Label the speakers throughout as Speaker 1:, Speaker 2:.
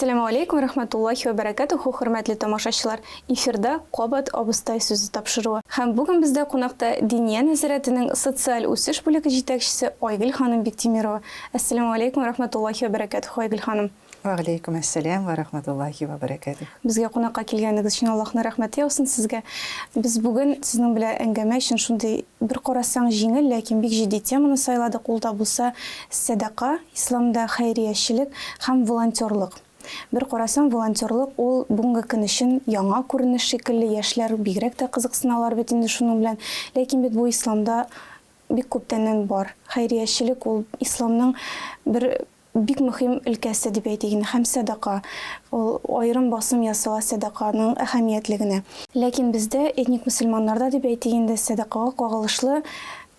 Speaker 1: Ассаламу алейкум, рахматуллахи ва баракатуху, хөрмәтле тамашачылар. Эфирда Кабат абыстай сүзе тапшыруы. Һәм бүген бездә кунакта Диния нәзарәтенең социаль үсеш бүлеге җитәкчесе Айгөл ханым Биктимирова. Ассаламу алейкум, рахматуллахи ва баракатуху, Айгөл ханым.
Speaker 2: Ва алейкум ассалям ва рахматуллахи ва баракатух.
Speaker 1: Безгә кунакка килгәнегез өчен Аллаһның рәхмәте яусын сезгә. Без бүген сезнең белән әңгәмә өчен шундый бер карасаң җиңел, ләкин бик җитди теманы сайладык. Ул да булса садака, исламда хәйриячелек һәм волонтерлык. Бер карасаң, волонтерлык ул бүгенге көн өчен яңа күренеш шикелле, яшьләр бигрәк тә кызыксыналар бит инде шуның белән. Ләкин бит бу исламда бик күптәннән бар. Хәйриячелек ул исламның бер бик мөһим өлкәсе дип әйтик, һәм садака. Ул аерым басым ясала садаканың әһәмиятлегенә. Ләкин бездә этник мөселманнарда дип әйтик инде садакага кагылышлы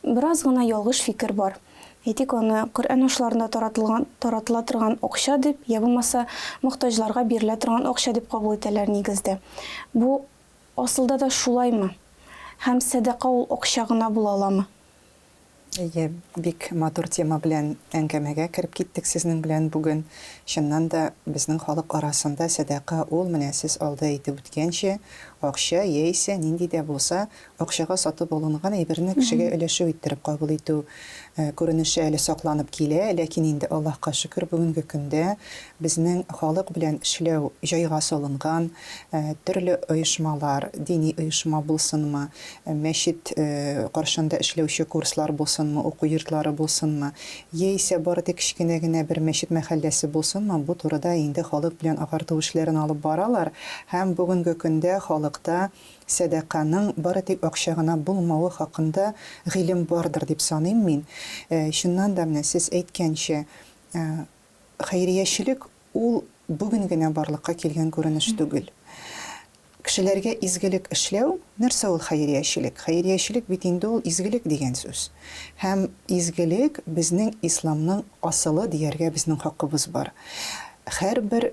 Speaker 1: бераз гына ялгыш фикер бар. Әйтик, аны Коръән ашларында таратыла торган акча дип, я булмаса мохтаҗларга бирелә торган акча дип кабул итәләр нигездә. Бу асылда да шулаймы? Һәм садака ул акча гына була аламы?
Speaker 2: Бик матур тема белән әңгәмәгә кереп киттек сезнең белән бүген. Чыннан да безнең халык арасында садака ул менә сез алда әйтеп үткәнчә, акча яисә нинди дә булса, акчага сатып алынган әйберне кешегә өләшү иттереп кабул итү күренеше әле сакланып килә, ләкин инде Аллаһка шөкер бүгенге көндә безнең халык белән эшләү җайга салынган, төрле оешмалар, дини оешма булсынмы, мәчет каршында эшләүче курслар булсынмы, уку йортлары булсынмы, яисә бары тик кечкенә генә бер мәчет мәхәлләсе булсынмы, бу турыда инде халык белән агарту эшләрен алып баралар һәм бүгенге көндә халыкта садаканың бары тик акча гына булмавы хакында гыйлем бардыр дип саныйм мин. Шуннан да менә сез әйткәнчә, хәйриячелек ул бүген генә барлыкка килгән күренеш түгел. Кешеләргә изгелек эшләү, нәрсә ул хәйриячелек? Хәйриячелек бит инде ул изгелек дигән сүз. Һәм изгелек безнең исламның асылы дияргә безнең хакыбыз бар. Һәрбер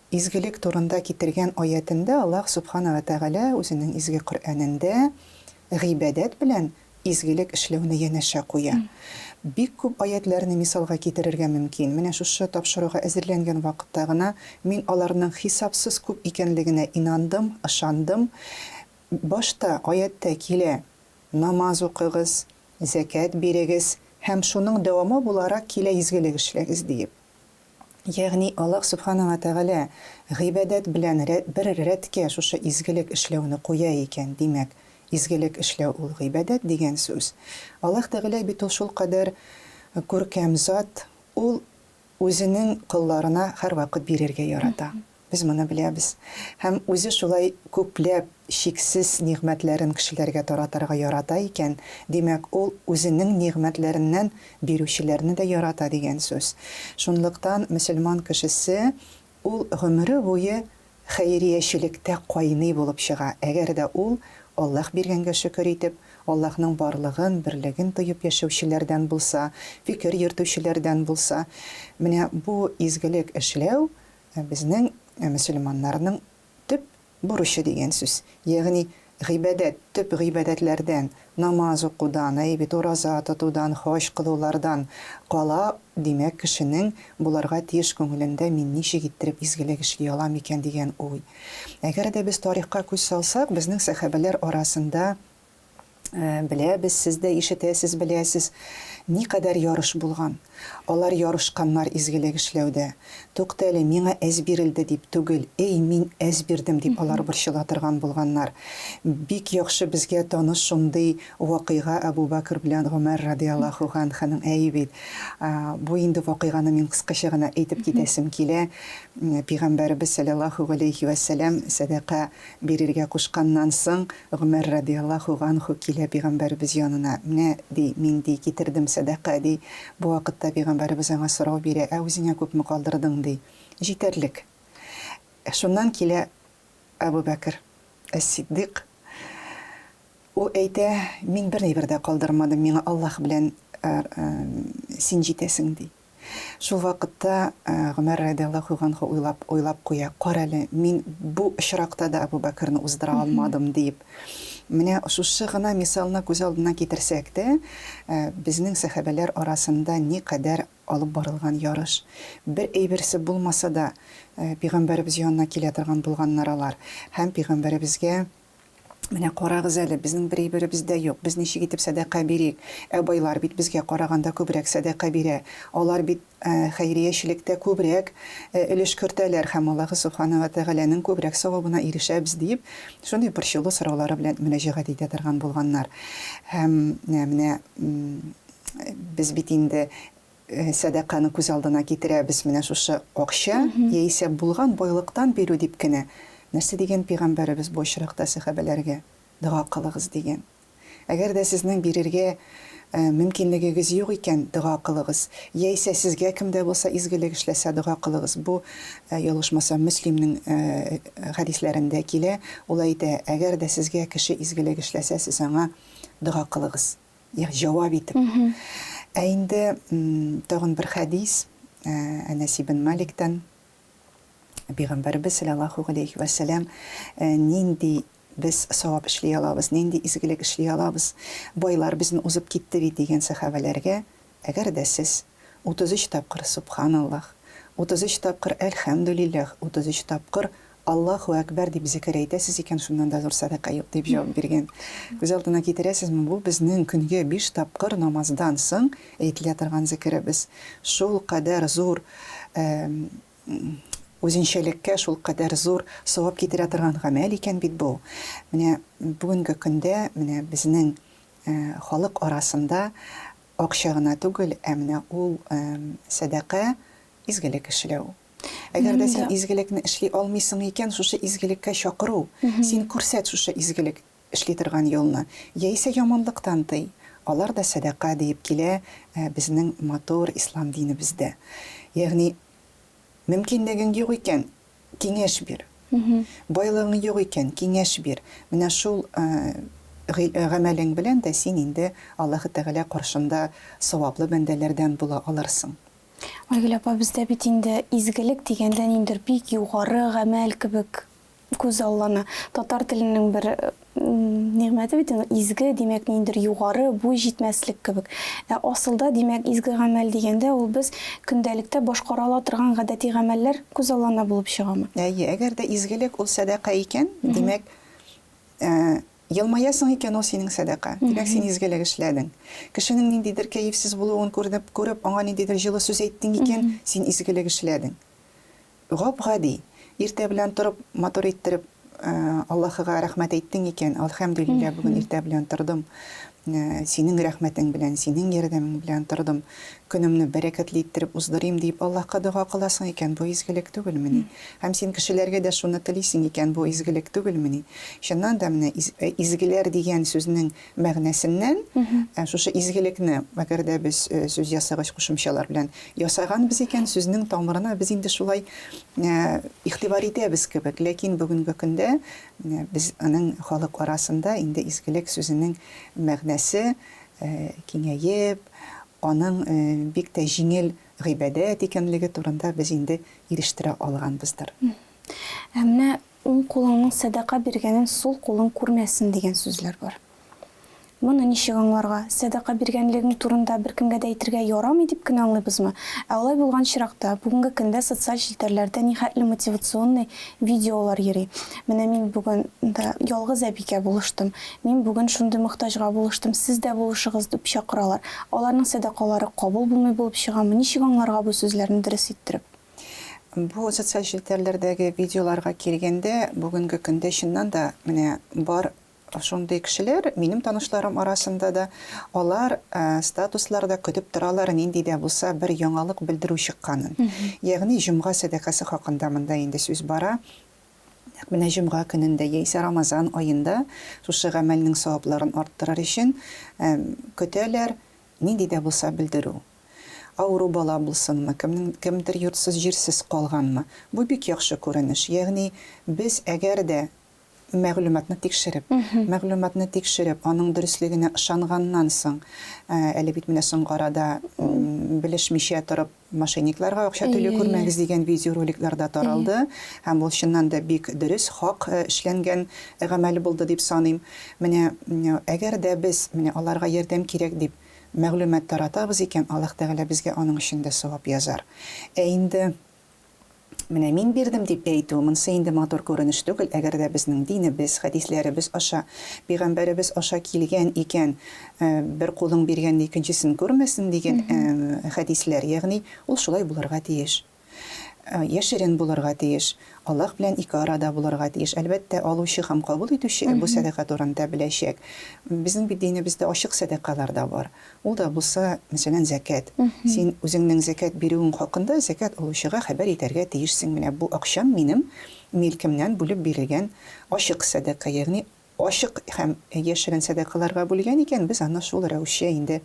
Speaker 2: изгелек турында китергән аятында Аллаһ Субхана ва Тәгалә үзенең изге Коръәнендә гыйбадәт белән изгелек эшләүне янәшә куя. Бик күп аятларны мисалга китерергә мөмкин. Менә шушы тапшыруга әзерләнгән вакытта гына мин аларның хисапсыз күп икәнлегенә инандым, ышандым. Башта аятта килә: намаз укыгыз, закат бирегез һәм шуның дәвамы буларак килә изгелек эшләгез дип. Ягъни Аллаһ Субхана ва Тәгалә гыйбадәт белән бер рәткә шушы изгелек эшләүне куя икән. Димәк, изгелек эшләү ул гыйбадәт дигән сүз. Аллаһ Тәгалә бит ул шул кадәр күркәм зат, ул үзенең кылларына һәр вакыт бирергә ярата. Без моны беләбез. Һәм үзе шулай күпләп шиксез нигъмәтләрен кешеләргә таратырга ярата икән. Димәк, ул үзенең нигъмәтләреннән бирүчеләрне дә ярата дигән сүз. Шунлыктан мөселман кешесе ул гомере буе хәйриячелектә кайный булып чыга. Әгәр дә ул Аллаһ биргәнгә шөкер итеп, Аллаһның барлыгын, берлеген тоеп яшәүчеләрдән булса, фикер йөртүчеләрдән булса, менә бу изгелек эшләү безнең мөселманнарның төп бурычы дигән сүз. Ягъни гыйбадәт, төп гыйбадәтләрдән, намаз укудан, бит ураза тотудан, хаҗ кылулардан кала, димәк, кешенең буларга тиеш күңелендә мин ничек иттереп изгелек эшли алам икән дигән уй. Әгәр дә без тарихка күз салсак, безнең сахабалар арасында беләбез, сез дә ишетәсез, беләсез, никадәр ярыш булган. Алар ярышканнар изгелек эшләүдә. Туктале, миңа әз бирелде дип түгел, мин әз бирдем дип алар борчыла торган булганнар. Бик яхшы безгә таныш шундый вакыйга Абу Бакр белән Умар радиллаһу анһуның бит. Бу инде вакыйганы мин кыскача гына әйтеп китәсем килә. Пәйгамбәрбез саллаллаһу алейхи ва саллям садака бирергә кушканнан соң Умар радиллаһу анһу килә пәйгамбәрбез янына. Менә ди, мин ди китердем садака ди. Бу вакытта пәйгамбәрбез аңа сорау бирә: "Үзеңә күпме калдырдың?" ди. Җитәрлек. Шуннан килә Абу Бакр әс-Сиддиқ. Ул әйтә: "Мин бер әйбер дә калдырмадым, миңа Аллаһ белән син җитәсең" ди. Шул вакытта Умар радиллаһу анһу уйлап куя: "Карале, мин бу очракта да Абу Бакрны уздыра алмадым" дип. Менә шушы гына мисалны күз алдына китерсәк тә, безнең сахабалар арасында никадәр алып барылган ярыш. Бер әйберсе булмаса да, Пәйгамбәрбез янына килә торган булганнар алар. Һәм Пәйгамбәребезгә менә карагыз әле, безнең бер әйберебез дә юк. Без ничек итеп садака бирик? Байлар бит безгә караганда күбрәк садака бирә. Алар бит хәйриячелектә күбрәк өлеш кертәләр һәм Аллаһ Субхана ва Тәгаләнең күбрәк савабына ирешәбез дип, шундый борчылу сораулары белән мөнәҗәгать итә торган булганнар. Һәм менә без бит инде садаканы күз алдына китерәбез, менә шушы акча яисә булган байлыктан бирү дип кенә. Нәрсә дигән Пәйгамбәрбез бу очракта сахабаларга? Дуа кылыгыз дигән. Әгәр дә сезнең бирергә мөмкинлегегез юк икән, дуа кылыгыз. Яисә сезгә кемдә булса изгелек эшләсә, дуа кылыгыз. Бу ялгышмаса Мөслимнең хадисләрендә килә. Ул әйтә, әгәр дә сезгә кеше изгелек эшләсә, сез аңа дуа кылыгыз. Җавап итеп. Инде тагын бер хадис Анас ибн Маликтан Пәйгамбәрбез саллаллаһу алейхи ва саллям нинди без савап эшли алабыз, нинди изгелек эшли алабыз. Байлар безне узып китте бит дигән сахабаларга, әгәр дә сез 33 тапкыр субханаллаһ, 33 тапкыр әлхәмдүлиллаһ, 33 тапкыр Аллаһу әкбәр дип зикр әйтәсез икән, шуннан да зур садака юк дип җавап биргән. Күз алдына китерәсезме, бу безнең көнгә 5 тапкыр намаздан соң әйтелә торган зикребез. Шул кадәр зур үзенчәлеккә, шул кадәр зур савап китерә торган гамәл икән бит бу. Менә бүгенге көндә менә безнең халык арасында акча гына түгел, менә ул садака изгелек эшләү. Әгәр дә син изгелекне эшли алмыйсың икән, шушы изгелеккә чакыру, син күрсәт шушы изгелек эшли торган юлны. Яисә яманлыктан тый. Алар да садака дип килә безнең матур ислам динебездә. Ягъни мөмкинлегең юк икән, киңәш бир. Байлыгың юк икән, киңәш бир. Менә шул гамәлең белән дә син инде Аллаһ Тәгалә каршында саваплы бәндәләрдән була алырсың.
Speaker 1: Айгөл апа, бездә бит инде изгелек дигәндә ниндер бик югары гамәл кебек күз аллана. Татар теленең бер нигъмәте бит изге, димәк ниндер югары, бу җитмәслек кебек. Асылда димәк изге гамәл дигәндә ул без көндәлектә башкарыла торган гадәти гамәлләр күз аллана булып чыгамы?
Speaker 2: Әгәр дә изгелек ул садака икән, димәк елмаясың икән ул синең садака. Димәк син изгелек эшләдең. Кешенең ниндидер кәефсез булуын күреп, аңа ниндидер җылы сүз әйттең икән, син изгелек эшләдең. Гап-гади. Иртә белән торып, матур иттереп, Аллаһыга рәхмәт әйттең икән, әлхәмдүлилләһ, бүген иртә белән тордым. Синең рәхмәтең белән, синең ярдәмең белән тордым. Көнемне бәрәкәтле иттереп уздырыйм дип Аллаһка дуа кыласың икән, бу изгелек түгелмени? Һәм син кешеләргә дә шуны телисең икән, бу изгелек түгелмени? Шуннан да менә изгеләр дигән сүзнең мәгънәсеннән шушы изгелекне, әгәр дә без сүз ясагач кушымчалар белән ясаганбыз икән, сүзнең тамырына без инде шулай игътибар итәбез кебек. Ләкин бүгенге көндә без аның халык арасында инде изгелек сүзенең мәгънәсе киңәеп, аның бик тә җиңел гыйбадәт икәнлеге турында без инде ирештерә алганбыздыр.
Speaker 1: Менә уң кулыңның садака биргәнен сул кулың күрмәсен дигән сүзләр бар. Моны ничек аңларга? Садака биргәнлегең турында беркемгә дә әйтергә ярамый дип кенә аңлыйбызмы? Алай булган чиракта бүгенге көндә социаль челтәрләрдә нихәтле мотивационный видеолар йөри. Менә мин бүген ялгыз әбикә булыштым. Мин бүген шундый мохтаҗга булыштым. Сез дә булышыгыз дип чакыралар. Аларның садакалары кабул булмый булып чыгамы? Ничек аңларга бу сүзләрне дөрес иттереп?
Speaker 2: Бу социаль челтәрләрдәге видеоларга килгәндә, бүгенге көндә чыннан да менә бар шундый кешеләр, минем танышларым арасында да, алар статусларда көтеп торалар, нинди дә булса бер яңалык белдерү чыкканын. Ягъни җомга садакасы хакында монда инде сүз бара. Менә җомга көнендә яисә Рамазан аенда шушы гамәлнең савапларын арттырыр өчен көтәләр, нинди дә булса белдерү. Ауру бала булсынмы, кемдер йортсыз, җирсез калганмы. Бу бик яхшы күренеш. Ягъни без әгәр дә мәгълүматны тикшереп, аның дөрестлегенә ышанганнан соң, әле бит менә соңгы арада белешмичә торып мошенникларга акча түләү күрмәгез дигән видеороликлар да таралды. Һәм ул чыннан да бик дөрес, хак эшләнгән гамәл булды дип саныйм. Менә әгәр дә без менә аларга ярдәм кирәк дип мәгълүмат таратабыз икән, Аллаһ Тәгалә безгә аның өчен дә савап язар. Инде менә мин бирдем дип әйтү, монсы инде матур күренеш түгел, әгәр дә безнең динебез, хәдисләребез аша, пәйгамбәребез аша килгән икән, бер кулың биргән икенчесен күрмәсен дигән хәдисләр, ягъни ул шулай булырга тиеш. Яшерен булырга тиеш, Аллаһ белән ике арада булырга тиеш. Әлбәттә, алучы һәм кабул итүче бу садака турында беләчәк. Безнең бит динебездә ачык садакалар да бар. Ул да булса, мәсәлән, закат. Син үзеңнең закат бирүең хакында закат алучыга хәбәр итәргә тиешсең. Менә бу акчам минем милкемнән бүлеп бирелгән ачык садака, ягъни ашык һәм яшерен садакаларга бүлгән икән, без аны шул рәвешчә инде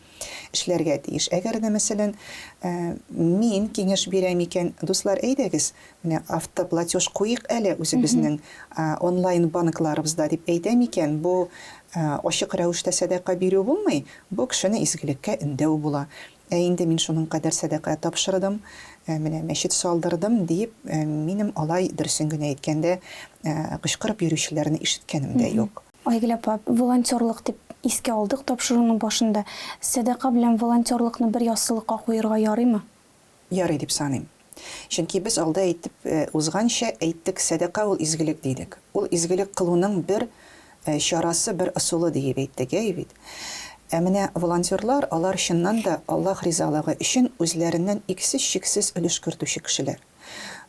Speaker 2: эшләргә тиеш. Әгәр дә мәсәлән, мин киңәш бирәм икән, дуслар, әйдәгез, менә автоплатеж куйык әле үзебезнең онлайн банкларыбызда дип әйтәм икән, бу ашык рәвештә садака бирү булмый, бу кешене изгелеккә өндәү була. Инде мин шуның кадәр садака тапшырдым, менә мәчет салдырдым дип, минем алай дөресен генә әйткәндә кычкырып йөрүчеләрне ишеткәнем дә юк.
Speaker 1: Айгөл апа, волонтерлык дип искә алдык тапшыруның башында. Садака белән волонтерлыкны бер яссылыкка куярга ярыймы?
Speaker 2: Ярый дип саныйм. Чөнки без алда әйтеп узганча әйттек, садака ул изгелек дидек. Ул изгелек кылуның бер чарасы, бер ысулы дип әйттек, бит. Менә волонтерлар, алар чыннан да Аллаһ ризалыгы өчен үзләреннән иксез-чиксез өлеш кертүче кешеләр.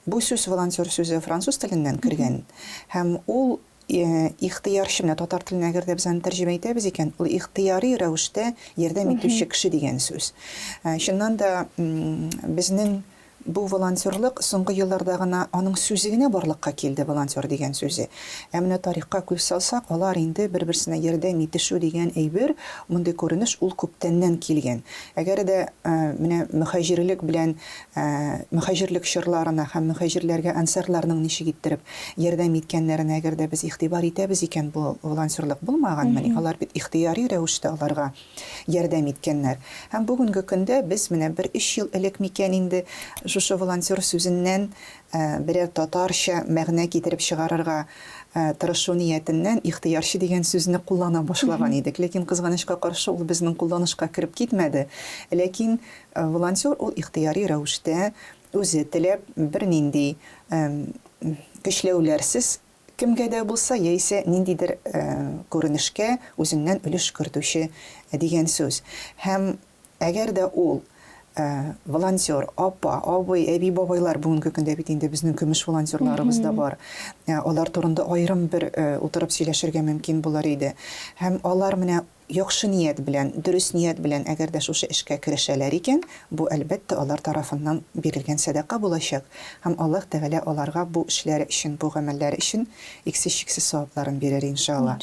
Speaker 2: Бу сүз волонтер сүзе француз теленнән кергән һәм ул ихтыярчы, менә татар теленә әгәр дә без аны тәрҗемә итәбез икән, ул ихтыяри рәвештә ярдәм итүче кеше дигән сүз. Чыннан да безнең бу волонтерлык соңгы елларда гына аның сүзе генә барлыкка килде, волонтер дигән сүзе. Менә тарихка күз салсак, алар инде бер-берсенә ярдәм итешү дигән әйбер, мондый күренеш ул күптәннән килгән. Әгәр дә менә мөхаҗирлек белән мөхаҗирлек чорларына һәм мөхаҗирләргә ансарларның ничек иттереп ярдәм иткәннәренә әгәр дә без игътибар итәбез икән, бу волонтерлык булмаганмыни. Алар бит ихтыяри рәвештә аларга ярдәм иткәннәр. Һәм бүгенге көндә без менә 1-3 ел элек микән инде шушы волонтер сүзеннән берәр татарча мәгънә китереп чыгарырга тырышу ниятеннән ихтыярчы дигән сүзне куллана башлаган идек. Ләкин кызганычка каршы ул безнең кулланышка кирип китмәде. Ләкин волонтер ул ихтыяри рәвештә үзе теләп бернинди көчләүләрсез кемгә дә булса, яисә ниндидер күренешкә үзеннән өлеш кертүче дигән сүз. Һәм әгәр дә ул волонтер, апа, абый, әби, бабайлар бүгенге көндә бит инде безнең көмеш волонтерларыбыз да бар. Алар турында аерым бер утырып сөйләшергә мөмкин булар иде. Һәм алар менә яхшы ният белән, дөрес ният белән әгәр дә шушы эшкә керешәләр икән, бу әлбәттә алар тарафыннан бирелгән садака булачак. Һәм Аллаһ Тәгалә аларга бу эшләре өчен, бу гамәлләре өчен иксез-чиксез савапларын бирер иншалла.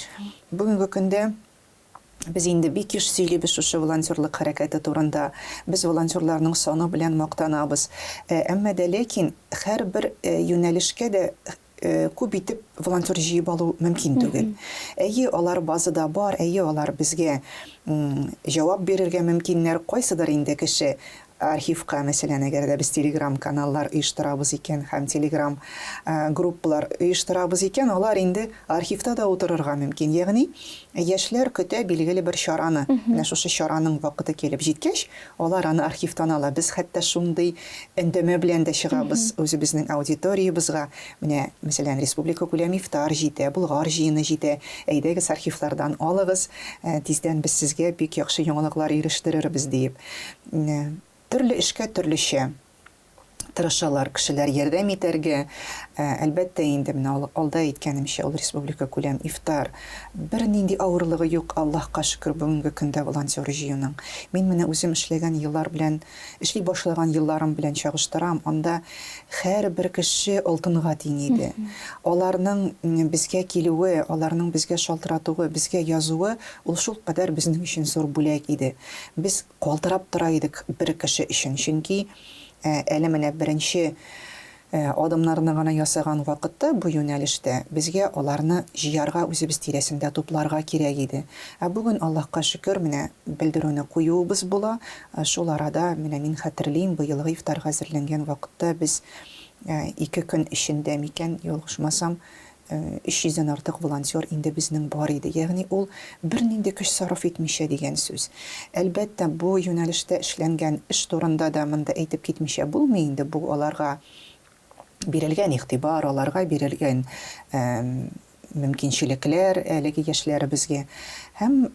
Speaker 2: Бүгенге көндә без инде бик еш сөйлибез шушы волонтерлык хәрәкәте турында. Без волонтерларның саны белән мактанабыз. Әмма дә ләкин һәрбер юнәлешкә дә күп итеп волонтер җыеп алу мөмкин түгел. Әйе, алар базада бар, әйе, алар безгә җавап бирергә мөмкиннәр, кайсыдыр инде кеше архивка, мәсәлән, әгәр дә без телеграм каналлар оештырабыз икән һәм телеграм группалар оештырабыз икән, алар инде архивта да утырырга мөмкин. Ягъни, яшьләр көтә билгеле бер чараны. Менә шушы чараның вакыты килеп җиткәч, алар аны архивтан ала. Без хәтта шундый өндәмә белән дә чыгабыз үзебезнең аудиториябызга. Менә, мәсәлән, республика күләм ифтар җитә, Болгар җыены җитә. Әйдәгез архивлардан алыгыз, тиздән без сезгә бик яхшы яңалыклар ирештерербез дип. Төрле эшкә төрлечә тырышалар кешеләр ярдәм итәргә. Әлбәттә инде менә алда әйткәнемчә, ул республика күләм ифтар бер нинди авырлыгы юк, Аллаһка шөкер, бүгенге көндә волонтер җыюның. Мин менә үзем эшләгән еллар белән, эшли башлаган елларым белән чагыштырам. Анда һәрбер кеше алтынга тиң иде. Аларның безгә килүе, аларның безгә шалтыратуы, безгә язуы, ул шул кадәр безнең өчен зур бүләк иде. Без калтырап тора идек бер кеше өчен, чөнки әле менә беренче адымнарны гына ясаган вакытта бу юнәлештә безгә аларны җыярга, үзебез тирәсендә тупларга кирәк иде. Бүген Аллаһка шөкер, менә белдерүне куюыбыз була. Шул арада менә мин хәтерлим, быелгы ифтарга әзерләнгән вакытта без 2 көн эчендә микән, ялгышмасам, 300-дән артык волонтер инде безнең бар иде. Ягъни ул бернинди көч сарыф итмичә дигән сүз. Әлбәттә, бу юнәлештә эшләнгән эш турында да монда әйтеп китмичә булмый инде. Бу аларга бирелгән игътибар, аларга бирелгән мөмкинчелекләр әлеге яшьләребезгә. Һәм,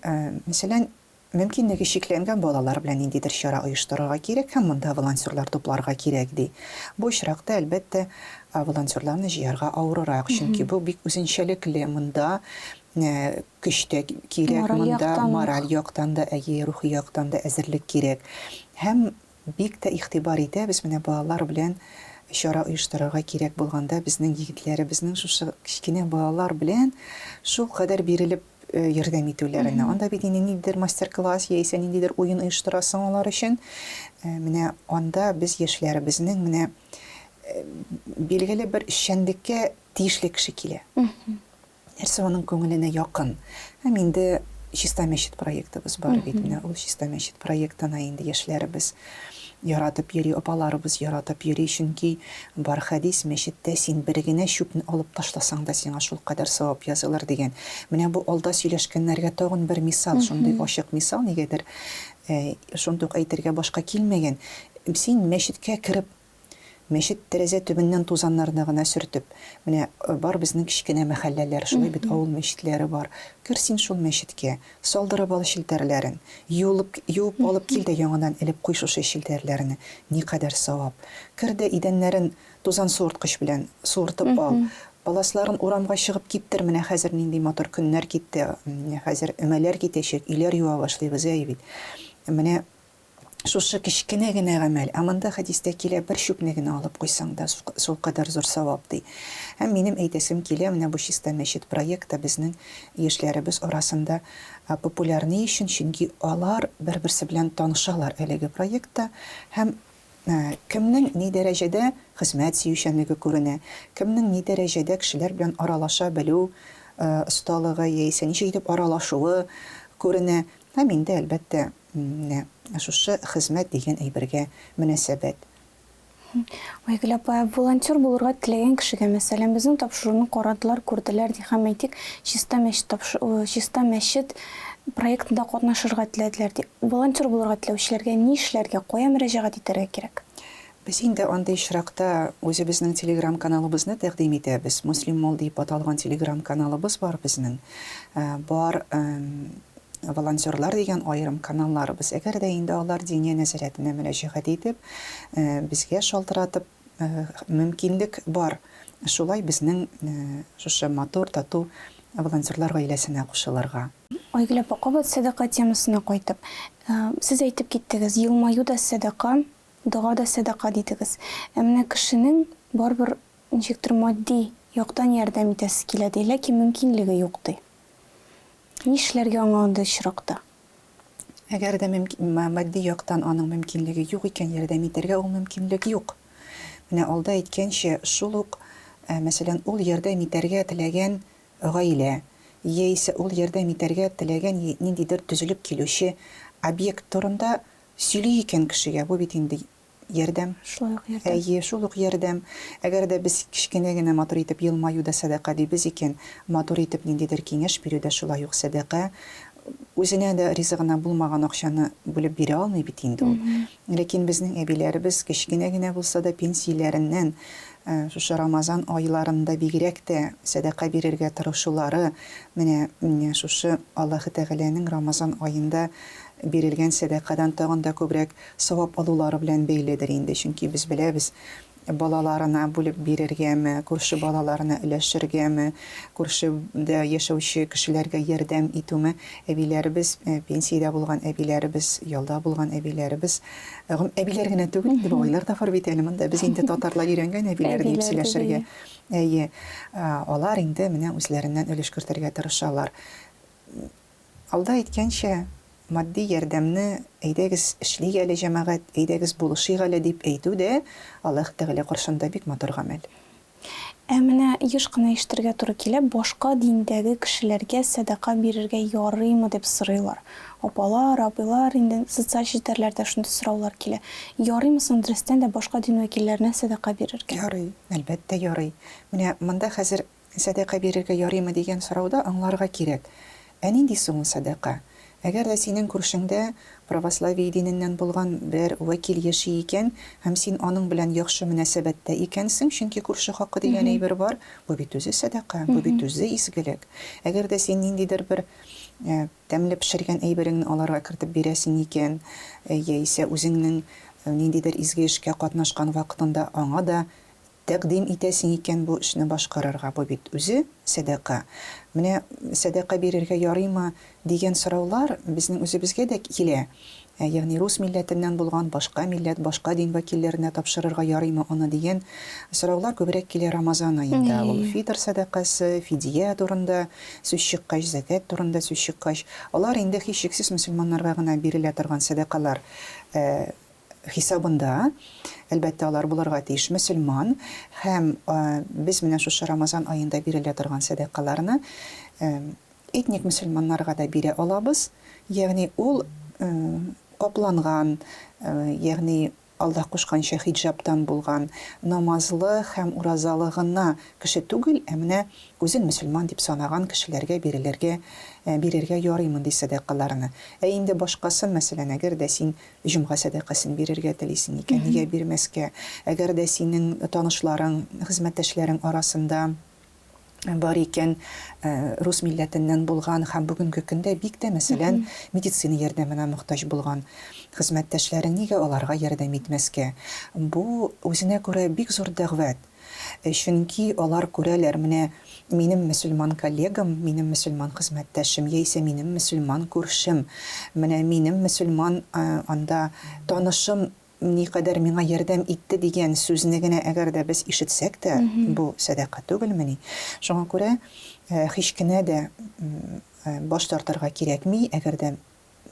Speaker 2: мәсәлән, мөмкинлеге шикләнгән балалар белән ниндидер чара оештырырга кирәк һәм монда волонтерлар тупларга кирәк ди. Бу очракта, әлбәттә, волонтерларны җыярга авыррак, чөнки бу бик үзенчәлекле. Монда көчтә кирәк, монда мораль яктан да, рухи яктан да әзерлек кирәк. Һәм бик тә игътибар итәбез менә балалар белән чара оештырырга кирәк булганда безнең егетләребезнең шушы кичкенә балалар белән шул кадәр бирелеп ярдәм итүләренә. Анда бит ниндидер мастер-класс яисә ниндидер уен оештырасың алар өчен. Менә анда без яшьләребезнең менә билгеле бер эшчәнлеккә тиешле кеше килә. Нәрсә аның күңеленә якын. Һәм инде Чиста мәчет проектыбыз бар бит. Менә ул Чиста мәчет проектына инде яшьләребез яратып йөри, апаларыбыз яратып йөри, чөнки бар хәдис мәчеттә син бер генә чүпне алып ташласаң да сиңа шул кадәр савап язылыр дигән. Менә бу алда сөйләшкәннәргә тагын бер мисал, шундый ачык мисал, нигәдер шундук әйтергә башка килмәгән. Син мәчеткә кереп, мәчет тәрәзә төбеннән тузаннарны гына сөртеп, менә бар безнең кичкенә мәхәлләләр, шулай бит авыл мәчетләре бар. Кер син шул мәчеткә, салдырып ал шелтәрләрен, юып алып кил дә яңадан элеп куй шушы шелтәрләрне. Ни кадәр савап. Кер дә идәннәрен тузан суырткыч белән суыртып ал. Баласларын урамга чыгып киптер, менә хәзер нинди матур көннәр китте, хәзер өмәләр китәчәк, өйләр юа башлыйбыз бит. Менә шушы кичкенә генә гамәл, монда хәдистә килә, бер чүпне генә алып куйсаң да шул кадәр зур савап ди. Һәм минем әйтәсем килә, менә бу Чиста мәчет проекты безнең яшьләребез арасында популярны өчен, чөнки алар бер-берсе белән танышалар әлеге проектта һәм кемнең ни дәрәҗәдә хезмәт сөючәнлеге күренә, кемнең ни дәрәҗәдә кешеләр белән аралаша белү осталыгы яисә ничек итеп аралашуы күренә. Һәм инде әлбәттә шушы хезмәт дигән әйбергә мөнәсәбәт.
Speaker 1: Айгөл апа, волонтер булырга теләгән кешегә, мәсәлән, безнең тапшыруны карадылар, күрделәр ди һәм әйтик, Чиста мәчет проектында катнашырга теләделәр ди. Волонтер булырга теләүчеләргә ни эшләргә, кая мөрәҗәгать итәргә кирәк?
Speaker 2: Без инде андый очракта үзебезнең телеграм каналыбызны тәкъдим итәбез. Муслим Мол дип аталган телеграм каналыбыз бар безнең. Бар волонтерлар дигән аерым каналларыбыз. Әгәр дә инде алар диния нәзарәтенә мөрәҗәгать итеп, безгә шалтыратып мөмкинлек бар. Шулай безнең шушы матур тату волонтерлар гаиләсенә кушылырга.
Speaker 1: Айгөл апа, кабат садака темасына кайтып, сез әйтеп киттегез, елмаю да садака, дуга да садака дидегез. Менә кешенең барбер ничектер матди яктан ярдәм итәсе килә ди, ләкин мөмкинлеге юк ди. Нишләргә аңа анда очракта?
Speaker 2: Әгәр дә матди яктан аның мөмкинлеге юк икән, ярдәм итәргә ул мөмкинлек юк. Менә алда әйткәнчә, шул ук, мәсәлән, ул ярдәм итәргә теләгән гаилә, яисә ул ярдәм итәргә теләгән ниндидер төзелеп килүче объект турында сөйли икән кешегә, бу бит инде ярдәм.
Speaker 1: Шулай ук ярдәм.
Speaker 2: Шул ук ярдәм. Әгәр дә без кичкенә генә матур итеп елмаю да садака дибез икән, матур итеп ниндидер киңәш бирү дә шулай ук садака. Үзенә дә ризыгына булмаган акчаны бүлеп бирә алмый бит инде ул. Ләкин безнең әбиләребез кичкенә генә булса да пенсияләреннән шушы Рамазан айларында бигрәк тә садака бирергә тырышулары, менә шушы Аллаһ Тәгаләнең Рамазан айында бирелгән садакадан тагын да күбрәк савап алулары белән бәйледер инде, чөнки без беләбез, балаларына бүлеп бирергәме, күрше балаларына өләшергәме, күршедә яшәүче кешеләргә ярдәм итүме, әбиләребез, пенсиядә булган әбиләребез, ялда булган әбиләребез, әбиләр генә түгел, байлар да бар бит әле монда, без инде татарлар өйрәнгән әбиләр дип сөйләшергә. Алар инде менә үзләреннән өлеш кертергә тырышалар. Алда әйткәнчә, матди ярдәмне әйдәгез эшлик әле җәмәгать, әйдәгез булышыйк әле дип әйтү дә Аллаһ Тәгалә каршында бик матур гамәл.
Speaker 1: Менә еш кына ишетергә туры килә, башка диндәге кешеләргә садака бирергә ярыймы дип сорыйлар. Апалар, абыйлар, инде социаль челтәрләрдә шундый сораулар килә. Ярыймы соң дөрестән дә башка дин вәкилләренә садака бирергә?
Speaker 2: Ярый, әлбәттә ярый. Менә монда хәзер садақа бирергә ярыймы дигән сорауда аңларга кирәк. Ә нинди соң ул садақа? Әгәр дә синең күршеңдә православие диненнән булган бер вәкил яши икән, һәм син аның белән яхшы мөнәсәбәттә икәнсең, чөнки күрше хакы дигән әйбер бар, бу бит үзе садақа, бу бит үзе изгелек. Әгәр дә син ниндидер бер тәмле пешергән әйбереңне аларга кертеп бирәсең икән, яисә үзеңнең ниндидер изге эшкә катнашкан вакытында аңа да тәкъдим итәсең икән бу эшне башкарырга, бу бит үзе садақа. Менә садақа бирергә ярыймы дигән сораулар безнең үзебезгә дә килә. Ягъни рус милләтеннән булган башка милләт, башка дин вәкилләренә тапшырырга ярыймы аны дигән сораулар күбрәк килә Рамазан аенда. Ул фитр садакасы, фидия турында сүз чыккач, закат турында сүз чыккач, алар инде һичшиксез мөселманнарга гына бирелә торган садакалар хисабында. Әлбәттә, алар булырга тиеш мөселман, һәм без менә шушы Рамазан аенда бирелә торган садакаларны этник мөселманнарга да бирә алабыз. Ягъни ул капланган, ягъни Аллаһ кушканча хиджабтан булган намазлы һәм уразалы гына кеше түгел, менә үзен мөселман дип санаган кешеләргә бирергә ярыймы ди садакаларны. Инде башкасын, мәсәлән, әгәр дә син җомга садакасын бирергә телисең икән, нигә бирмәскә? Әгәр дә синең танышларың, хезмәттәшләрең арасында бар икән рус милләтеннән булган һәм бүгенге көндә бик тә, мәсәлән, медицина ярдәменә мохтаҗ булган хезмәттәшләрең, нигә аларга ярдәм итмәскә? Бу үзенә күрә бик зур дәгъвәт. Чөнки алар күрәләр, менә минем мөселман коллегам, минем мөселман хезмәттәшем, яисә минем мөселман күршем, менә минем мөселман анда танышым никадәр миңа ярдәм итте дигән сүзне генә әгәр дә без ишетсәк тә, бу садақа түгелмени? Шуңа күрә һич кенә дә баш тартырга кирәкми, әгәр дә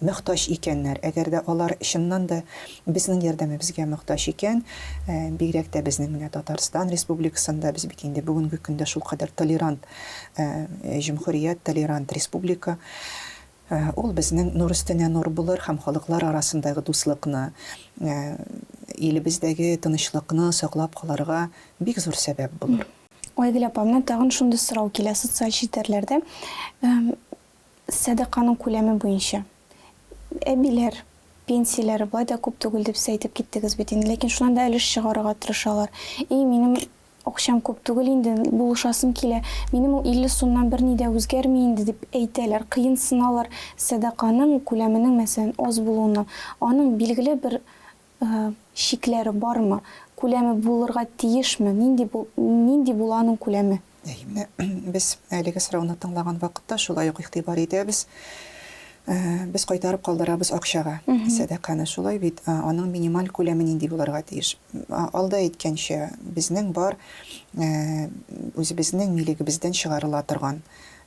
Speaker 2: мөхтаҗ икәннәр, әгәр дә алар чыннан да безнең ярдәмебезгә мөхтаҗ икән, бигрәк тә безнең менә Татарстан Республикасында без бит инде бүгенге көндә шулкадәр толерант җумһурият, толерант республика. Ул безнең нур өстенә нур булыр һәм халыклар арасындагы дуслыкны, илебездәге тынычлыкны саклап калырга бик зур сәбәп булыр.
Speaker 1: Айгөл апа, менә тагын шундый сорау килә социаль челтәрләрдә. Садаканың күләме буенча әбиләр пенсияләре булай да күп түгел дип әйтеп киттегез бит инде, ләкин шуннан да өлеш чыгарырга тырышалар. Минем акчам күп түгел инде, булышасым килә, минем 50 сумнан берни дә үзгәрми инде дип әйтәләр, кыенсыналар садаканың күләменең мәсәлән аз булуыннан. Аның билгеле бер шикләре бармы? Күләме булырга тиешме? Нинди була аның күләме?
Speaker 2: Без әлеге сорауны тыңлаган вакытта шулай ук игътибар итәбез. Без кайтарып калдырабыз акчага садаканы. Шулай бит аның минималь күләме нинди булырга тиеш. Алда әйткәнчә, безнең бар үзебезнең милегебездән чыгарыла торган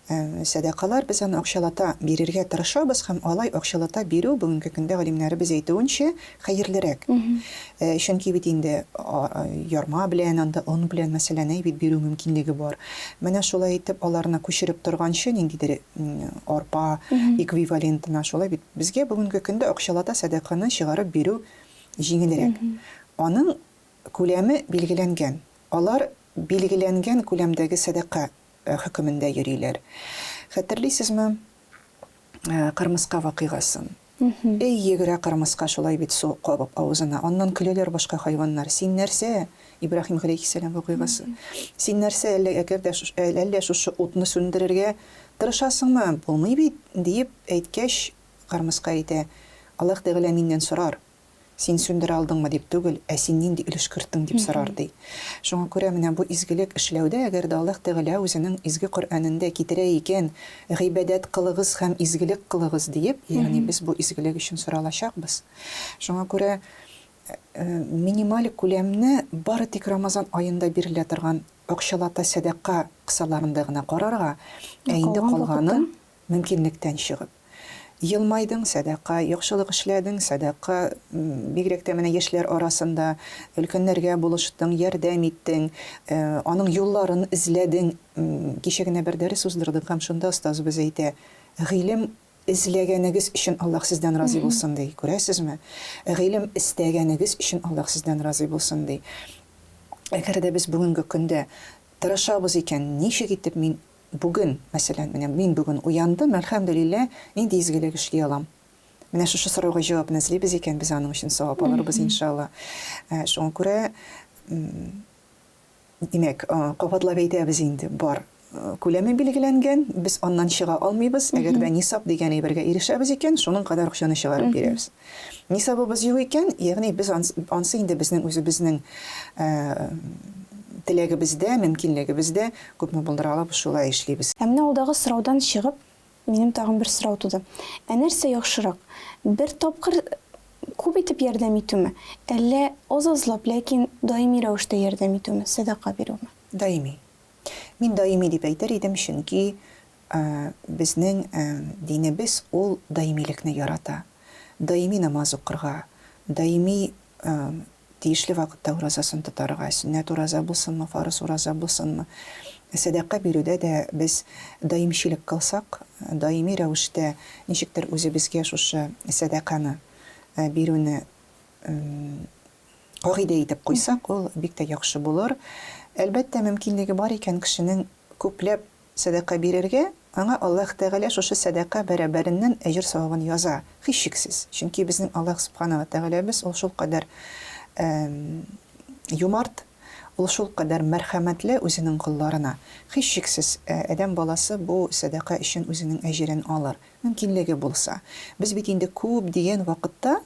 Speaker 2: садакалар, без аны акчалата бирергә тырышабыз һәм алай акчалата бирү бүгенге көндә галимнәребез әйтүенчә хәерлерәк. Чөнки бит инде ярма белән, анда он белән мәсәлән бит бирү мөмкинлеге бар. Менә шулай итеп аларны күчереп торганчы ниндидер арпа эквивалентына шулай бит безгә бүгенге көндә акчалата садаканы чыгарып бирү җиңелрәк. Аның күләме билгеләнгән. Алар билгеләнгән күләмдәге садака хөкемендә йөриләр. Хәтерлисезме кырмыска вакыйгасын? Йөгерә кырмыска шулай бит су кабып авызына. Аннан көләләр башка хайваннар. Син нәрсә? Ибраһим галәйһиссәлам вакыйгасы. Син нәрсә, әгәр дә әллә шушы утны сүндерергә тырышасыңмы? Булмый бит дип әйткәч, кырмыска әйтә: Аллаһ Тәгалә миннән сорар. Син сүндерә алдыңмы дип түгел, син нинди өлеш кырттың дип сорар ди. Шуңа күрә менә бу изгелек эшләүдә, әгәр дә Аллаһ Тәгалә үзенең изге Коръәнендә китерә икән, гыйбадәт кылыгыз һәм изгелек кылыгыз дип, ягъни без бу изгелек өчен соралачакбыз. Шуңа күрә минималь күләмне бары тик Рамазан аенда бирелә торган акчалата садака кысаларында гына карарга, инде калганы мөмкинлектән чыгып. Йылмайдың садака, яхшылык эшләдең садака, бигрәк тә менә яшьләр арасында өлкәннәргә булыштың, ярдәм иттең, аның юлларын эзләдең. Кичә генә бер дәрес уздырдык һәм шунда остазыбыз әйтә: "Гыйлем эзләгәнегез өчен Аллаһ сездән разый булсын" ди. Күрәсезме? Гыйлем истәгәнегез өчен Аллаһ сездән разый булсын ди. Әгәр дә без бүгенге көндә тырышабыз икән, ничек итеп мин бүген, мәсәлән, менә мин бүген уяндым, әлхәмдүлиллә, нинди изгелек эшли алам. Менә шушы сорауга җавапны эзлибез икән, без аның өчен савап алырбыз иншалла. Шуңа күрә, димәк, кабатлап әйтәбез инде, бар күләме билгеләнгән, без аннан чыга алмыйбыз. Әгәр дә нисап дигән әйбергә ирешәбез икән, шуның кадәр акчаны чыгарып бирәбез. Нисабыбыз юк икән, ягъни без ансы инде безнең үзебезнең теләгебездә, мөмкинлегебездә күпме булдыра алабыз, шулай эшлибез.
Speaker 1: Менә алдагы сораудан чыгып, минем тагын бер сорау туды. Нәрсә яхшырак? Бер тапкыр күп итеп ярдәм итүме? Әллә аз-азлап, ләкин даими рәвештә ярдәм итүме? Садака бирүме?
Speaker 2: Даими. Мин даими дип әйтер идем, чөнки безнең динебез ул даимилекне ярата. Даими намаз укырга, даими тиешле вакытта уразасын тотарга, сөннәт ураза булсынмы, фарыз ураза булсынмы, садака бирүдә дә без даимчилек кылсак, даими рәвештә ничектер үзебезгә шушы садаканы бирүне кагыйдә итеп куйсак, ул бик тә яхшы булыр. Әлбәттә, мөмкинлеге бар икән кешенең күпләп садака бирергә, аңа Аллаһ Тәгалә шушы садака бәрабәреннән әҗр савабын яза, һичшиксез. Чөнки безнең Аллаһ Субхана ва Тәгаләбез ул шул кадәр юмарт, ул шул кадәр мәрхәмәтле үзенең кулларына. Һичшиксез адәм баласы бу садака өчен үзенең әҗрен алыр, мөмкинлеге булса. Без бит инде күп дигән вакытта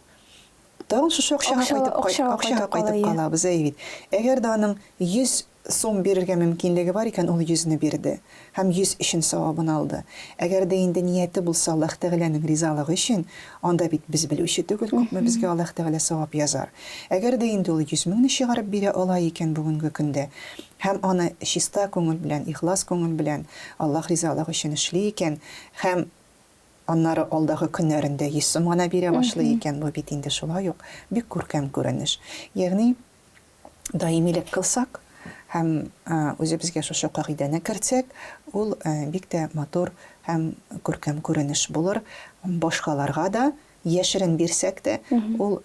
Speaker 2: тагын шушы акчага кайтып калабыз, әйбит. Әгәр дә аның 100 сум бирергә мөмкинлеге бар икән, ул 100-ны бирде һәм 100 өчен савабын алды. Әгәр дә инде нияте булса Аллаһ Тәгаләнең ризалыгы өчен, анда бит без белүче түгел, күпме безгә Аллаһ Тәгалә савап язар. Әгәр дә инде ул 100 меңне чыгарып бирә ала икән бүгенге көндә, һәм аны чиста күңел белән, ихлас күңел белән Аллаһ ризалыгы өчен эшли икән, һәм аннары алдагы көннәрендә 100 сум гына бирә башлый икән, бу бит инде шулай ук бик күркәм күренеш. Ягъни даимилек кылсак һәм үзебезгә шушы кагыйдәне кертсәк, ул бик тә матур һәм күркәм күренеш булыр. Башкаларга да яшерен бирсәк тә, ул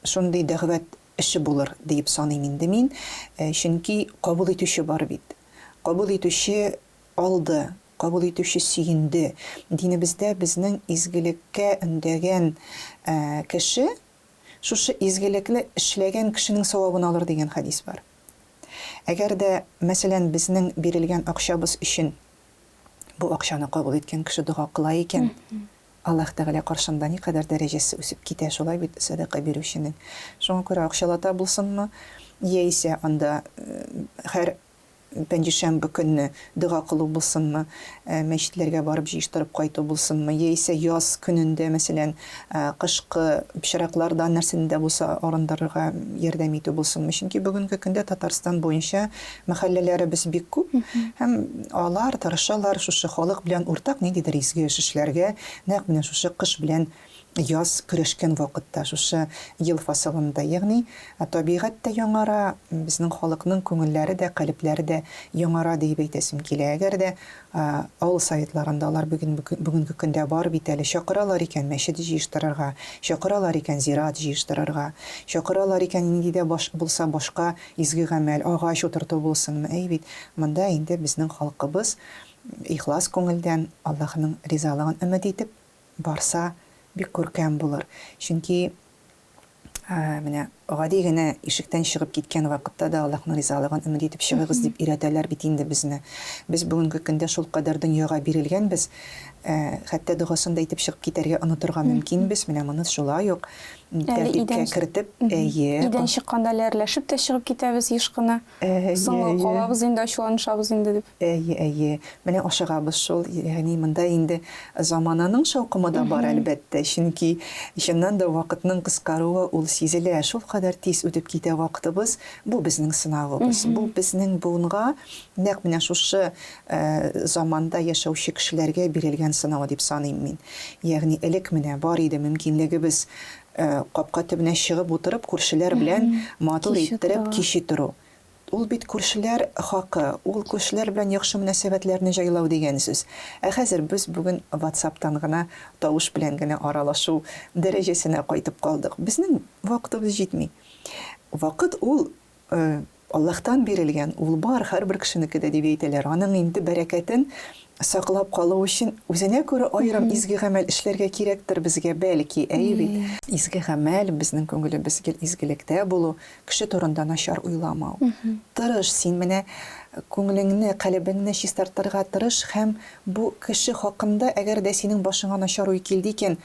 Speaker 2: шундый дәгъват эше булыр дип саныйм инде мин. Чөнки кабул итүче бар бит. Кабул итүче алды, кабул итүче сөенде. Динебездә безнең изгелеккә өндәгән кеше шушы изгелекле эшләгән кешенең савабын алыр дигән хадис бар. Әгәр дә, мәсәлән, безнең бирелгән акчабыз өчен бу акчаны кабул иткән кеше дуга кыла икән, Аллаһ Тәгалә каршында никадәр дәрәҗәсе үсеп китә, шулай бит садака бирүченең. Шуңа күрә акчалата булсынмы, яисә анда һәр пәнҗешәмбе көнне дуга кылу булсынмы, мәчетләргә барып җыештырып кайту булсынмы, яисә яз көнендә, мәсәлән, кышкы пычракларда нәрсәдә булса арындырырга ярдәм итү булсынмы. Чөнки бүгенге көндә Татарстан буенча мәхәлләләребез бик күп, һәм алар тырышалар шушы халык белән уртак ниндидер изге эш эшләргә, нәкъ менә шушы кыш белән яз көрәшкән вакытта, шушы ел фасылында. Ягъни табигать та яңара, безнең халыкның күңелләре дә, калепләре дә яңара дип әйтәсем килә. Әгәр дә авыл советларында алар бүгенге көндә бар бит әле, чакыралар икән мәчет җыештырырга, чакыралар икән зират җыештырырга, чакыралар икән нинди дә булса башка изге гамәл, агач утырту булсынмы. Бит монда инде безнең халкыбыз ихлас күңелдән Аллаһның ризалыгын өмет итеп барса бик күркәм булыр. Чөнки менә гади генә ишектән чыгып киткән вакытта да Аллаһның ризалыгын өмет итеп чыгыгыз дип өйрәтәләр бит инде безне. Без бүгенге көндә шул кадәр дөньяга бирелгәнбез, хәтта дугасын да итеп чыгып китәргә онытырга мөмкинбез. Менә моны шулай ук тәртипкә кертеп,
Speaker 1: идән чыкканда ләрләшеп тә чыгып китәбез еш кына. Соңгы калабыз инде, ачуланышабыз инде дип.
Speaker 2: Менә ашыгабыз шул. Ягъни монда инде замананың шаукымы да бар әлбәттә. Чөнки чыннан да вакытның кыскаруы ул сизелә. Шул кадәр тиз үтеп китә вакытыбыз. Бу безнең сынавыбыз. Бу безнең буынга нәкъ менә шушы заманда яшәүче кешеләргә бирелгән сынау дип саныйм мин. Ягъни элек менә бар иде мөмкинлегебез капка төбенә чыгып утырып күршеләр белән матур иттереп кичи тору. Ул бит күршеләр хакы, ул күршеләр белән яхшы мөнәсәбәтләрне җайлау дигән сүз. Хәзер без бүген WhatsApp-тан гына, тавыш белән генә аралашу дәрәҗәсенә кайтып калдык. Безнең вакытыбыз җитми. Вакыт ул Аллаһтан бирелгән, ул бар һәрбер кешенеке дә дип әйтәләр. Аның инде бәрәкәтен саклап калу өчен үзенә күрә аерым изге гамәл эшләргә кирәктер безгә, бәлки, бит. Изге гамәл безнең күңелебезгә изгелектә булу, кеше турында начар уйламау. Тырыш, син менә күңелеңне, калбыңны чистартырга тырыш, һәм бу кеше хакында әгәр дә синең башыңа начар уй килде икән,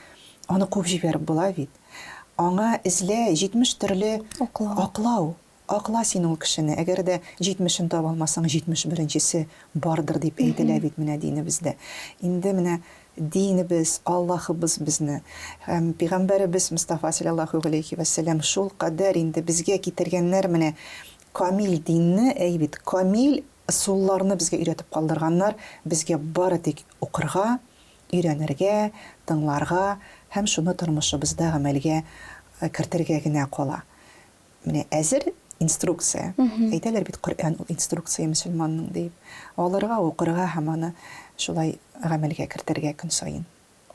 Speaker 2: аны куып җибәреп була бит. Аңа эзлә 70 төрле Акла син ул кешене. Әгәр дә 70-ен таба алмасаң, 71-нчесе бардыр дип әйтелә бит менә динебездә. Инде менә динебез, Аллаһыбыз безне, һәм Пәйгамбәребез Мустафа саллаллаһу алейхи ва саллям шул кадәр инде безгә китергәннәр менә камил динне, бит, камил ысулларны безгә өйрәтеп калдырганнар, безгә бары тик укырга, өйрәнергә, тыңларга һәм шуны тормышыбызда гамәлгә кертергә генә кала. Менә әзер инструкция. Әйтәләр бит, Коръән ул инструкция мөселманның дип. Алырга, укырга һәм аны шулай гамәлгә кертергә көн сайын.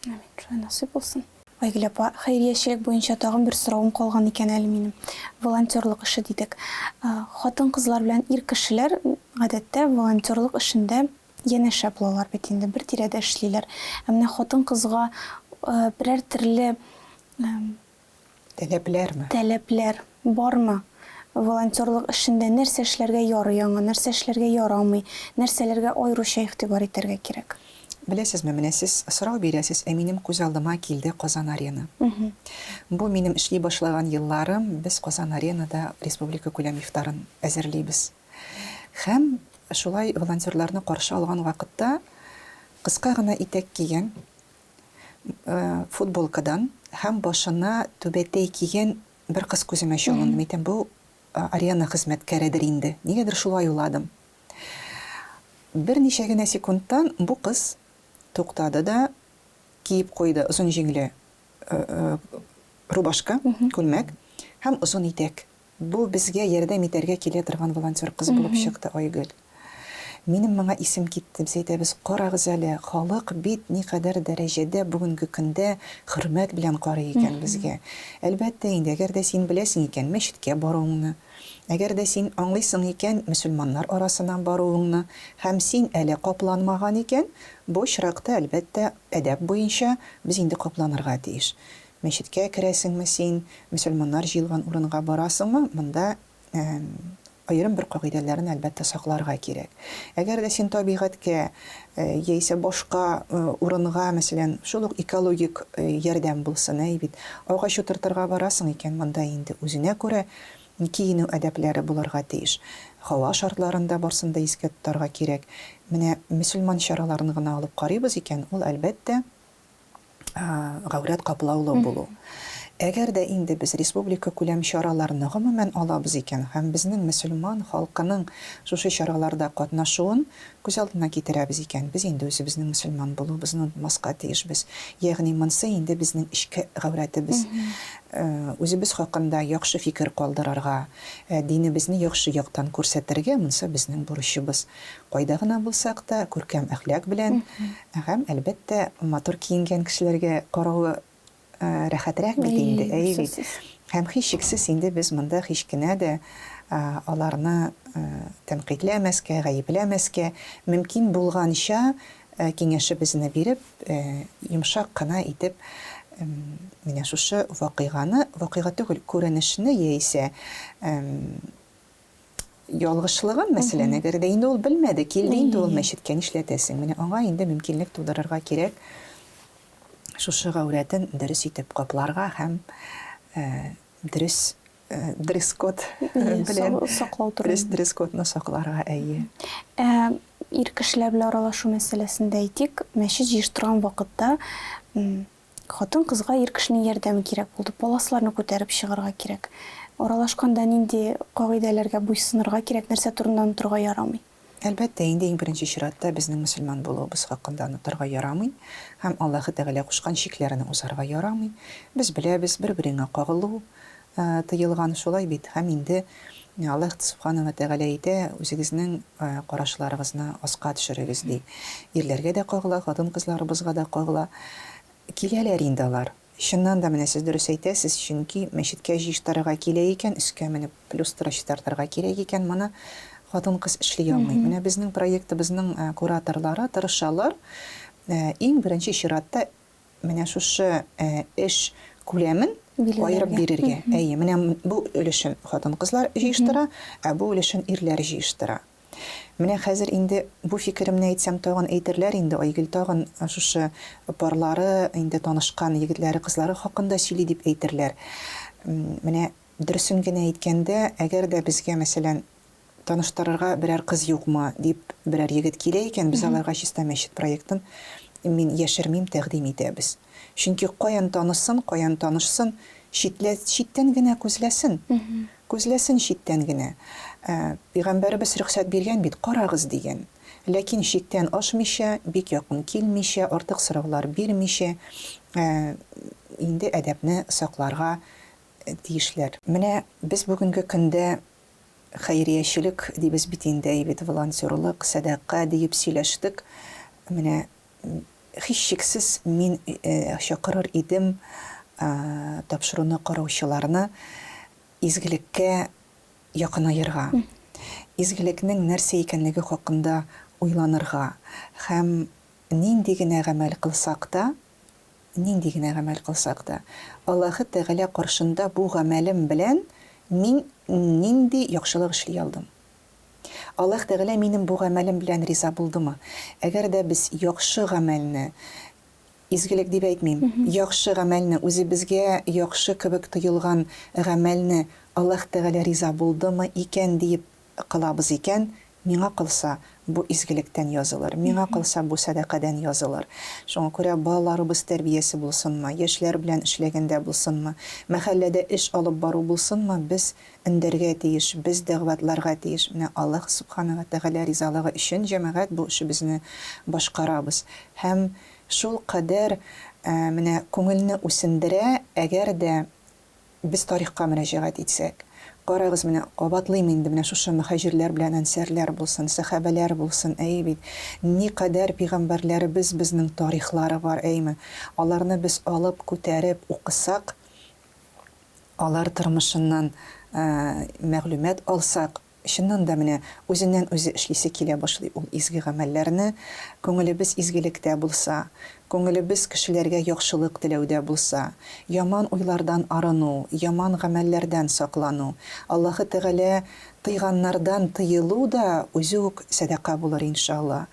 Speaker 1: Амин, шулай насыйп булсын. Айгөл апа, хәйриячелек буенча тагын бер соравым калган икән әле минем. Волонтерлык эше дидек. Хатын-кызлар белән ир кешеләр гадәттә волонтерлык эшендә янәшә булалар бит инде, бер тирәдә эшлиләр. Менә хатын-кызга берәр төрле таләпләр бармы? Волонтерлык эшендә нәрсә эшләргә ярый аңа, нәрсә эшләргә ярамый, нәрсәләргә аеруча игътибар итәргә кирәк?
Speaker 2: Беләсезме, менә сез сорау бирәсез, минем күз алдыма килде Казан Арена. Бу минем эшли башлаган елларым, без Казан Аренада республика күләм ифтарын әзерлибез. Һәм шулай волонтерларны каршы алган вакытта кыска гына итәк кигән футболкадан һәм башына түбәтәй кигән бер кыз күземә чалынды. Мәйтәм, бу Арена хезмәткәредер инде. Нигәдер шулай уйладым. Бер ничә генә секундтан бу кыз туктады да киеп куйды озын җиңле рубашка, күлмәк һәм озын итәк. Бу безгә ярдәм итәргә килә торган волонтер кыз булып чыкты, Айгөл. Минем моңа исем китте. Без әйтәбез, карагыз әле, халык бит никадәр дәрәҗәдә бүгенге көндә хөрмәт белән карый икән безгә. Әлбәттә, инде әгәр дә син беләсең икән мәчеткә баруыңны, әгәр дә син аңлыйсың икән мөселманнар арасыннан баруыңны, һәм син әле капланмаган икән, бу чиракта әлбәттә әдәп буенча без инде капланырга тиеш. Мәчеткә керәсеңме син, мөселманнар җыелган урынга барасыңмы, монда айрым бер кагыйдәләрен әлбәттә сакларга кирәк. Әгәр дә син табигатькә яисә башка урынга, мәсәлән, шул ук экологик ярдәм булсын, бит, агач утыртырга барасың икән, монда инде үзенә күрә киенү әдәпләре булырга тиеш. Һава шартларында барсын да искә тотарга кирәк. Менә мөселман чараларын гына алып карыйбыз икән, ул әлбәттә гаврат каплаулы булу. Әгәр дә инде без республика күләм чараларны гомумән алабыз икән, һәм безнең мөселман халкының шушы чараларда катнашуын күз алдына китерәбез икән, без инде үзебезнең мөселман булуыбызны унытмаска тиешбез. Ягъни монсы инде безнең ичке гавратыбыз. Үзебез хакында яхшы фикер калдырырга, динебезне яхшы яктан күрсәтергә монсы безнең бурычыбыз. Кайда гына булсак та күркәм әхлак белән, һәм әлбәттә матур киенгән кешеләргә каравы рәхәтрәк бит инде, һәм һичшиксез инде без монда һич кенә дә аларны тәнкыйтьләмәскә, гаепләмәскә, мөмкин булганча киңәшебезне биреп, йомшак кына итеп, менә шушы вакыйга түгел, күренешне яисә ялгышлыгын, мәсәлән, әгәр дә инде ул белмәде, килде инде ул мәчеткә, нишләтәсең? Менә аңа инде мөмкинлек тудырырга кирәк. Шушы гаврәтен дөрес итеп капларга һәм дөрес код белән
Speaker 1: саклау турында.
Speaker 2: Дөрес кодны сакларга,
Speaker 1: Ир кешеләр белән аралашу мәсьәләсендә әйтик, мәчет җыештырган вакытта хатын-кызга ир кешенең ярдәме кирәк булды, паласларны күтәреп чыгарга кирәк. Аралашканда нинди кагыйдәләргә буйсынырга кирәк, нәрсә турында онытырга ярамый?
Speaker 2: Әлбәттә, инде иң беренче чиратта безнең мөселман булуыбыз хакында онытырга ярамый, һәм Аллаһы Тәгалә кушкан шикләрне узарга ярамый. Без беләбез, бер-береңә кагылу тыелган шулай бит, һәм инде Аллаһ Субхана ва Тәгалә әйтә, үзегезнең карашларыгызны аска төшерегез ди. Ирләргә дә кагыла, хатын-кызларыбызга да кагыла. Киләләр инде алар. Чыннан да менә сез дөрес әйтәсез, чөнки мәчеткә җыештырырга килә икән, өскә менеп плюс тартырга кирәк икән, моны хатын-кыз эшли алмый. Менә безнең проектыбызның кураторлары тырышалар. Иң беренче чиратта менә шушы эш күләмен аерып бирергә. Әйе, менә бу өлешен хатын-кызлар җыештыра, ә бу өлешен ирләр җыештыра. Менә хәзер инде бу фикеремне әйтсәм тагын әйтерләр инде, Айгөл тагын шушы парлары, инде танышкан егетләре, кызлары хакында сөйли дип әйтерләр. Менә дөресен генә әйткәндә, әгәр дә безгә мәсәлән таныштырырга берәр кыз юкмы дип берәр егет килә икән, без аларга чиста мәчет проектын мин яшермим тәкъдим итәбез. Чөнки каян танышсын, читтән генә күзләсен. Күзләсен читтән генә. Пәйгамбәрбез рөхсәт биргән бит, карагыз дигән. Ләкин читтән ашмыйча, бик якын килмичә, артык сораулар бирмичә, инде әдәпне сакларга тиешләр. Менә без бүгенге көндә хәйриячелек дибез бит инде, волонтерлык, садака дип сөйләштек. Менә һичшиксез мин чакырыр идем тапшыруны караучыларны изгелеккә якынайырга. Изгелекнең нәрсә икәнлеге хакында уйланырга һәм нинди генә гамәл кылсак та, Аллаһы Тәгалә каршында бу гамәлем белән мин нинди яхшылык эшли алдым. Аллаһ Тәгалә минем бу гамәлем белән риза булдымы? Әгәр дә без яхшы гамәлне, изгелек дип әйтмим, яхшы гамәлне, үзебезгә яхшы кебек тоелган гамәлне Аллаһ Тәгалә риза булдымы икән дип кылабыз икән, миңа кылса бу изгелектән язылыр, миңа кылса бу садакадан язылыр. Шуңа күрә балаларыбыз тәрбиясе булсынмы, яшьләр белән эшләгәндә булсынмы, мәхәлләдә эш алып бару булсынмы, без индәргә тиеш, без дәгъватларга тиеш. Менә Аллаһ Субханаһу Тәгалә ризалыгы өчен җәмәгать бу эшебезне башкарабыз. Һәм шул кадәр менә күңелне үсендерә, әгәр дә без тарихка мөрәҗәгать итсәк. Карагыз, менә кабатлыйм инде, менә шушы мөхаҗирләр белән ансәрләр булсын, сахабалар булсын, бит никадәр пәйгамбәрләребез безнең тарихлары бар, әйме. Аларны без алып күтәреп укысак, алар тормышыннан мәгълүмат алсак, чыннан да менә үзеннән үзе эшлисе килә башлый ул изге гамәлләрне. Күңелебез изгелектә булса, күңелебез кешеләргә яхшылык теләүдә булса, яман уйлардан арыну, яман гамәлләрдән саклану, Аллаһы Тәгалә тыйганнардан тыелу да үзе үк садака булыр иншалла.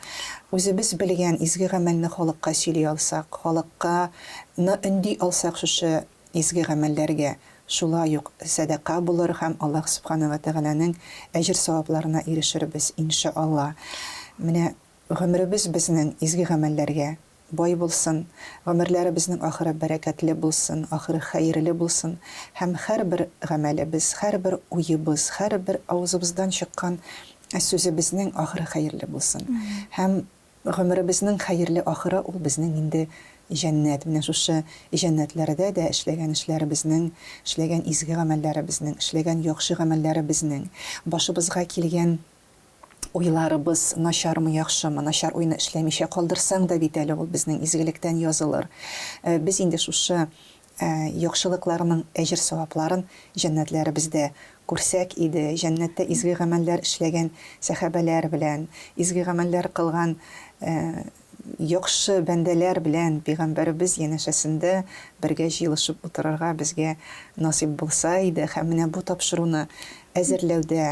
Speaker 2: Үзебез белгән изге гамәлне халыкка сөйли алсак, халыкка өнди алсак шушы изге гамәлләргә, шулай ук садака булыр һәм Аллаһ Субханаһу Тәгаләнең әҗр-савапларына ирешербез иншалла. Менә гомеребез безнең изге гамәлләргә бай булсын, гомерләребезнең ахыры бәрәкәтле булсын, ахыры хәерле булсын, һәм һәрбер гамәлебез, һәрбер уебыз, һәрбер авызыбыздан чыккан сүзебезнең ахыры хәерле булсын. Һәм гомеребезнең хәерле ахыры ул безнең инде җәннәт. Менә шушы җәннәтләрдә дә эшләгән эшләребезнең, эшләгән изге гамәлләребезнең, эшләгән яхшы гамәлләребезнең, башыбызга килгән уйларыбыз начармы, яхшымы, начар уйны эшләмичә калдырсаң да бит әле ул безнең изгелектән язылыр. Без инде шушы яхшылыкларның әҗр-савапларын җәннәтләребездә күрсәк иде, җәннәттә изге гамәлләр эшләгән сахабалар белән, изге гамәлләр кылган яхшы бәндәләр белән пәйгамбәрбез янәшәсендә бергә җыелышып утырырга безгә насыйп булса иде, һәм менә бу тапшыруны әзерләүдә,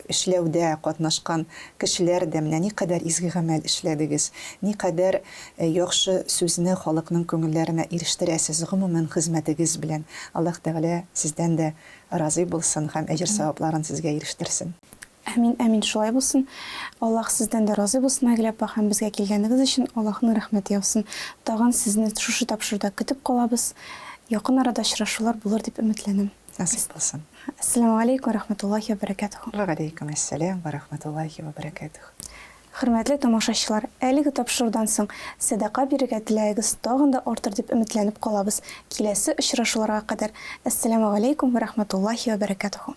Speaker 2: эшләүдә катнашкан кешеләр дә менә никадәр изге гамәл эшләдегез, никадәр яхшы сүзне халыкның күңелләренә ирештерәсез гомумән хезмәтегез белән. Аллаһ Тәгалә сездән дә разый булсын һәм әҗр-савапларын сезгә ирештерсен.
Speaker 1: Әмин, әмин, шулай булсын. Аллаһ сездән дә разый булсын, Айгөл апа, һәм безгә килгәнегез өчен Аллаһның рәхмәте яусын. Тагын сезне шушы тапшыруда көтеп калабыз. Якын арада очрашулар булыр дип өметләнәм.
Speaker 2: Насыйп булсын.
Speaker 1: Ассаламу алейкум ва рахматуллахи ва баракатуху.
Speaker 2: Ва алейкум ассалам ва рахматуллахи ва баракатуху.
Speaker 1: Хөрмәтле тамашачылар, әлеге тапшырудан соң садака бирергә теләгегез тагын да артыр дип өметләнеп калабыз. Киләсе очрашуларга кадәр. Ассаламу алейкум ва рахматуллахи ва баракатуху.